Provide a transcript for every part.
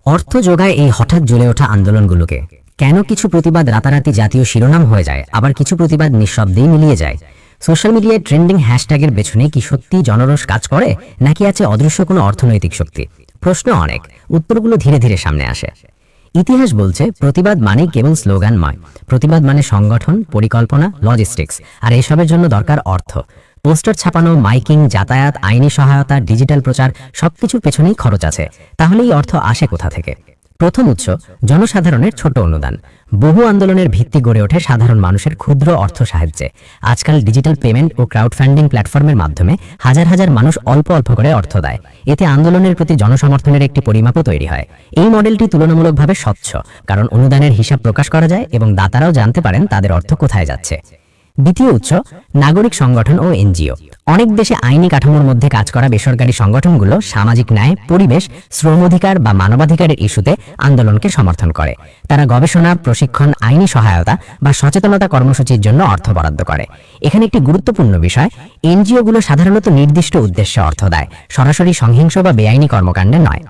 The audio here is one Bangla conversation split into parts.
অর্থ যোগায় এই হঠাৎ জ্বলে ওঠা আন্দোলনগুলোকে। কেন কিছু প্রতিবাদ রাতারাতি জাতীয় শিরোনাম হয়ে যায়, আবার কিছু প্রতিবাদ নিঃশব্দেই মিলিয়ে যায়? সোশ্যাল মিডিয়ায় ট্রেন্ডিং হ্যাশট্যাগের পেছনে কি সত্যি জনরোষ কাজ করে, নাকি আছে অদৃশ্য কোনো অর্থনৈতিক শক্তি? প্রশ্ন অনেক, উত্তরগুলো ধীরে ধীরে সামনে আসে। ইতিহাস বলছে প্রতিবাদ মানে কেবল স্লোগান নয়, প্রতিবাদ মানে সংগঠন, পরিকল্পনা, লজিস্টিক্স, আর এসবের জন্য দরকার অর্থ। পোস্টার ছাপানো, মাইকিং, যাতায়াত, আইনি সহায়তা, ডিজিটাল প্রচার, সবকিছুর পেছনেই খরচ আছে। তাহলে এই অর্থ আসে কোথা থেকে? প্রথম উৎস জনসাধারণের ছোট অনুদান। বহু আন্দোলনের ভিত্তি গড়ে ওঠে সাধারণ মানুষের ক্ষুদ্র অর্থ সাহায্যে। আজকাল ডিজিটাল পেমেন্ট ও ক্রাউড ফান্ডিং প্ল্যাটফর্মের মাধ্যমে হাজার হাজার মানুষ অল্প অল্প করে অর্থ দেয়। এতে আন্দোলনের প্রতি জনসমর্থনের একটি পরিমাপও তৈরি হয়। এই মডেলটি তুলনামূলকভাবে স্বচ্ছ, কারণ অনুদানের হিসাব প্রকাশ করা যায় এবং দাতারাও জানতে পারেন তাদের অর্থ কোথায় যাচ্ছে। দ্বিতীয় উৎস নাগরিক সংগঠন ও এনজিও। অনেক দেশে আইনি কাঠামোর মধ্যে কাজ করা বেসরকারি সংগঠনগুলো সামাজিক ন্যায়, পরিবেশ, শ্রম অধিকার বা মানবাধিকারের ইস্যুতে আন্দোলনকে সমর্থন করে। তারা গবেষণা, প্রশিক্ষণ, আইনি সহায়তা বা সচেতনতা কর্মসূচির জন্য অর্থ বরাদ্দ করে। এখানে একটি গুরুত্বপূর্ণ বিষয়, এনজিওগুলো সাধারণত নির্দিষ্ট উদ্দেশ্যে অর্থ দেয়, সরাসরি সহিংস বা বেআইনি কর্মকাণ্ডে নয়।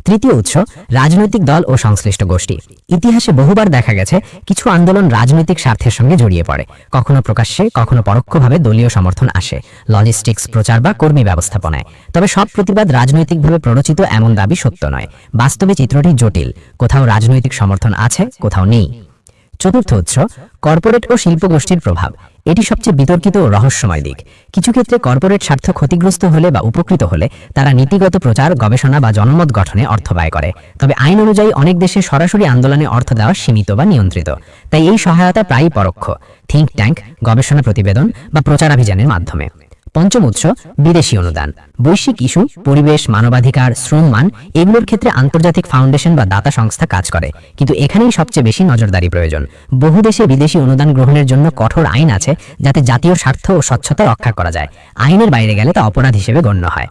তৃতীয় উৎস রাজনৈতিক দল ও সংশ্লিষ্ট গোষ্ঠী। ইতিহাসে বহুবার দেখা গেছে কিছু আন্দোলন রাজনৈতিক স্বার্থের সঙ্গে জড়িয়ে পড়ে। কখনো প্রকাশ্যে, কখনো পরোক্ষভাবে দলীয় সমর্থন আসে, লজিস্টিক্স, প্রচার বা কর্মী ব্যবস্থাপনায়। তবে সব প্রতিবাদ রাজনৈতিকভাবে প্ররোচিত এমন দাবি সত্য নয়। বাস্তবে চিত্রটি জটিল, কোথাও রাজনৈতিক সমর্থন আছে, কোথাও নেই। চতুর্থ উৎস কর্পোরেট ও শিল্প গোষ্ঠীর প্রভাব। এটি সবচেয়ে বিতর্কিত ও রহস্যময় দিক। কিছু ক্ষেত্রে কর্পোরেট স্বার্থ ক্ষতিগ্রস্ত হলে বা উপকৃত হলে তারা নীতিগত প্রচার, গবেষণা বা জনমত গঠনে অর্থ ব্যয় করে। তবে আইন অনুযায়ী অনেক দেশে সরাসরি আন্দোলনে অর্থ দেওয়া সীমিত বা নিয়ন্ত্রিত। তাই এই সহায়তা প্রায়ই পরোক্ষ, থিঙ্ক ট্যাঙ্ক, গবেষণা প্রতিবেদন বা প্রচারাভিযানের মাধ্যমে। পঞ্চম উৎস বিদেশি অনুদান। বৈশ্বিক ইস্যু, পরিবেশ, মানবাধিকার, শ্রমমান, এগুলোর ক্ষেত্রে আন্তর্জাতিক ফাউন্ডেশন বা দাতা সংস্থা কাজ করে। কিন্তু এখানেই সবচেয়ে বেশি নজরদারি প্রয়োজন। বহু দেশে বিদেশি অনুদান গ্রহণের জন্য কঠোর আইন আছে, যাতে জাতীয় স্বার্থ ও স্বচ্ছতা রক্ষা করা যায়। আইনের বাইরে গেলে তা অপরাধ হিসেবে গণ্য হয়।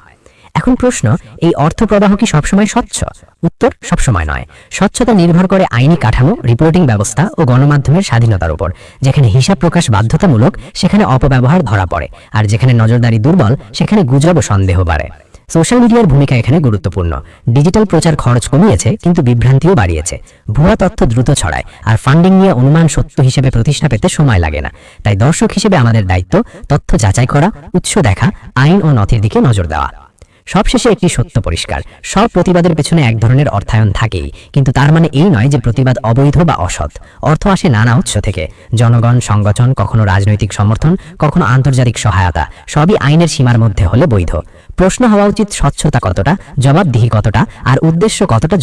এখন প্রশ্ন, এই অর্থ প্রবাহ কি সবসময় স্বচ্ছ? উত্তর, সবসময় নয়। স্বচ্ছতা নির্ভর করে আইনি কাঠামো, রিপোর্টিং ব্যবস্থা ও গণমাধ্যমের স্বাধীনতার উপর। যেখানে হিসাব প্রকাশ বাধ্যতামূলক, সেখানে অপব্যবহার ধরা পড়ে, আর যেখানে নজরদারি দুর্বল, সেখানে গুজব ও সন্দেহ বাড়ে। সোশ্যাল মিডিয়ার ভূমিকা এখানে গুরুত্বপূর্ণ। ডিজিটাল প্রচার খরচ কমিয়েছে, কিন্তু বিভ্রান্তিও বাড়িয়েছে। ভুয়া তথ্য দ্রুত ছড়ায়, আর ফান্ডিং নিয়ে অনুমান সত্য হিসেবে প্রতিষ্ঠা পেতে সময় লাগে না। তাই দর্শক হিসেবে আমাদের দায়িত্ব তথ্য যাচাই করা, উৎস দেখা, আইন ও নথির দিকে নজর দেওয়া। সবশেষে একটি সত্য পরিষ্কার, সব প্রতিবাদের পেছনে এক ধরনের অর্থায়ন থাকেই, কিন্তু তার মানে এই নয় যে প্রতিবাদ অবৈধ বা অসৎ। অর্থ আসে নানা উৎস থেকে, জনগণ, সংগঠন, কখনো রাজনৈতিক সমর্থন, কখনো আন্তর্জাতিক সহায়তা। সবই আইনের সীমার মধ্যে হলে বৈধ। প্রশ্ন হওয়া উচিত স্বচ্ছতা কতটা, জবাবদিহি কতটা, আর উদ্দেশ্য কতটা